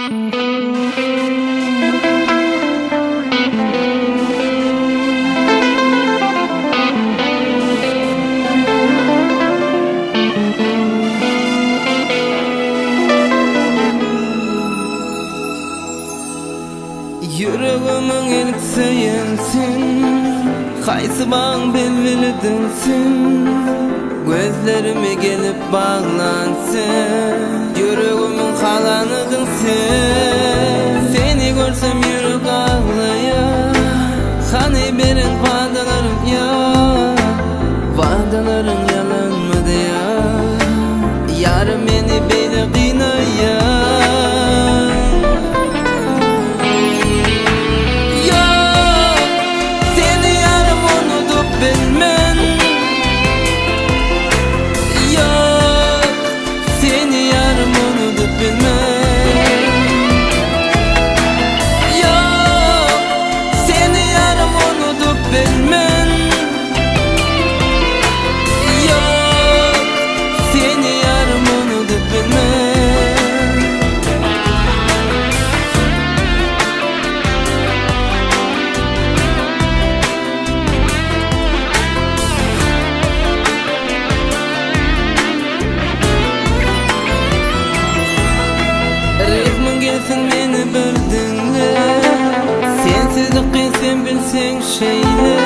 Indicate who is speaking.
Speaker 1: Yüreğimin ilk seyensin, kaysı bağın bilbilidinsin. Gözlerime gelip bağlansın, yüreğimin kalanıdın sen. Seni görsem yürek ağlaya, hani benim vadalarım ya, vadaların yalan mı diye. Yarım beni böyle kıynaya. Gelsin beni bir dinle, sensizlik kıysın bilsen şeyle.